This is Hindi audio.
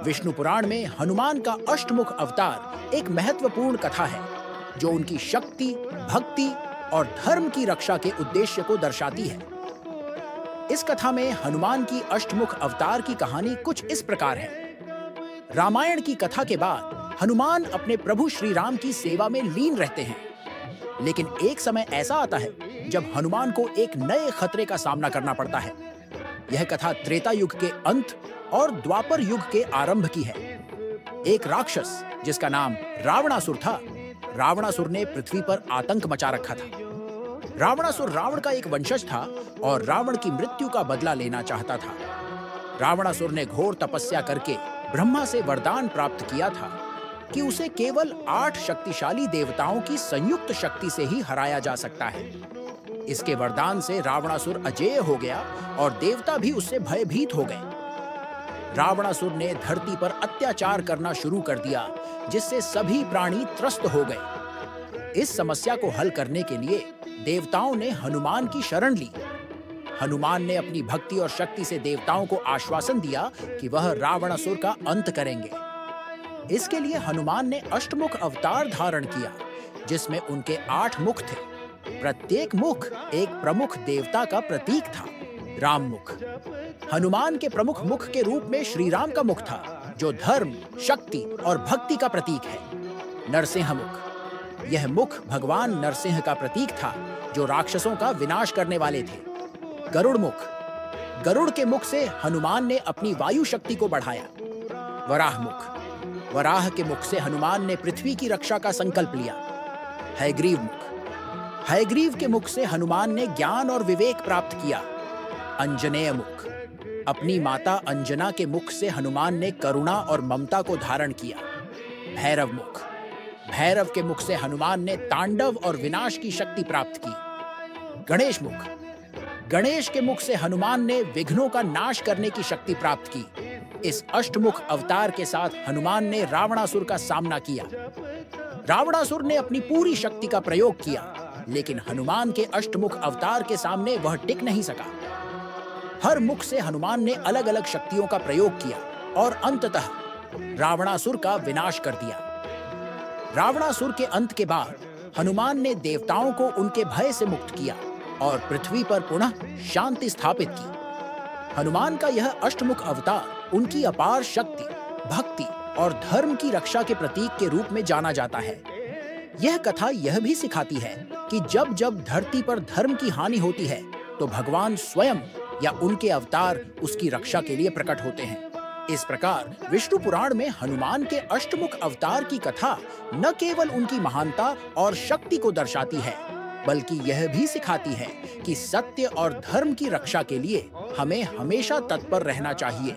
विष्णु पुराण में हनुमान का अष्टमुख अवतार एक महत्वपूर्ण कथा है जो उनकी शक्ति, भक्ति और धर्म की रक्षा के उद्देश्य को दर्शाती है। इस कथा में हनुमान की अष्टमुख अवतार की कहानी कुछ इस प्रकार है। रामायण की कथा के बाद हनुमान अपने प्रभु श्री राम की सेवा में लीन रहते हैं, लेकिन एक समय ऐसा आता है जब हनुमान को एक नए खतरे का सामना करना पड़ता है। यह कथा त्रेता युग के अंत और द्वापर युग के आरंभ की है। एक राक्षस जिसका नाम रावणासुर था, रावणासुर ने पृथ्वी पर आतंक मचा रखा था। रावणासुर रावण का एक वंशज था और रावण की मृत्यु का बदला लेना चाहता था। रावणासुर ने घोर तपस्या करके ब्रह्मा से वरदान प्राप्त किया था कि उसे केवल 8 शक्तिशाली देवताओं की संयुक्त शक्ति से ही हराया जा सकता है। इसके वरदान से रावणासुर अजेय हो गया और देवता भी उससे भयभीत हो गए। रावणासुर ने धरती पर अत्याचार करना शुरू कर दिया, जिससे सभी प्राणी त्रस्त हो गए। इस समस्या को हल करने के लिए देवताओं ने हनुमान की शरण ली। हनुमान ने अपनी भक्ति और शक्ति से देवताओं को आश्वासन दिया कि वह रावणासुर का अंत करेंगे। इसके लिए हनुमान ने अष्टमुख अवतार धारण किया, जिसमें उनके 8 मुख थे। प्रत्येक मुख एक प्रमुख देवता का प्रतीक था। राम मुख, हनुमान के प्रमुख मुख के रूप में श्री राम का मुख था, जो धर्म, शक्ति और भक्ति का प्रतीक है। नरसिंह मुख, यह मुख भगवान नरसिंह का प्रतीक था, जो राक्षसों का विनाश करने वाले थे। गरुड़ मुख, गरुड़ के मुख से हनुमान ने अपनी वायु शक्ति को बढ़ाया। वराह मुख, वराह के मुख से हनुमान ने पृथ्वी की रक्षा का संकल्प लिया। हयग्रीव मुख, हयग्रीव के मुख से हनुमान ने ज्ञान और विवेक प्राप्त किया। अंजनेय मुख, अपनी माता अंजना के मुख से हनुमान ने करुणा और ममता को धारण किया। भैरव मुख, भैरव के मुख से हनुमान ने तांडव और विनाश की शक्ति प्राप्त की। गणेश मुख, गणेश के मुख से हनुमान ने विघ्नों का नाश करने की शक्ति प्राप्त की। इस अष्टमुख अवतार के साथ हनुमान ने रावणासुर का सामना किया। रावणासुर ने अपनी पूरी शक्ति का प्रयोग किया, लेकिन हनुमान के अष्टमुख अवतार के सामने वह टिक नहीं सका। हर मुख से हनुमान ने अलग अलग शक्तियों का प्रयोग किया और अंततः रावणासुर का विनाश कर दिया। रावणासुर के अंत के बाद हनुमान ने देवताओं को उनके भय से मुक्त किया और पृथ्वी पर पुनः शांति स्थापित की। हनुमान का यह अष्टमुख अवतार उनकी अपार शक्ति, भक्ति और धर्म की रक्षा के प्रतीक के रूप में जाना जाता है। यह कथा यह भी सिखाती है कि जब जब धरती पर धर्म की हानि होती है, तो भगवान स्वयं या उनके अवतार उसकी रक्षा के लिए प्रकट होते हैं। इस प्रकार विष्णु पुराण में हनुमान के अष्टमुख अवतार की कथा न केवल उनकी महानता और शक्ति को दर्शाती है, बल्कि यह भी सिखाती है कि सत्य और धर्म की रक्षा के लिए हमें हमेशा तत्पर रहना चाहिए।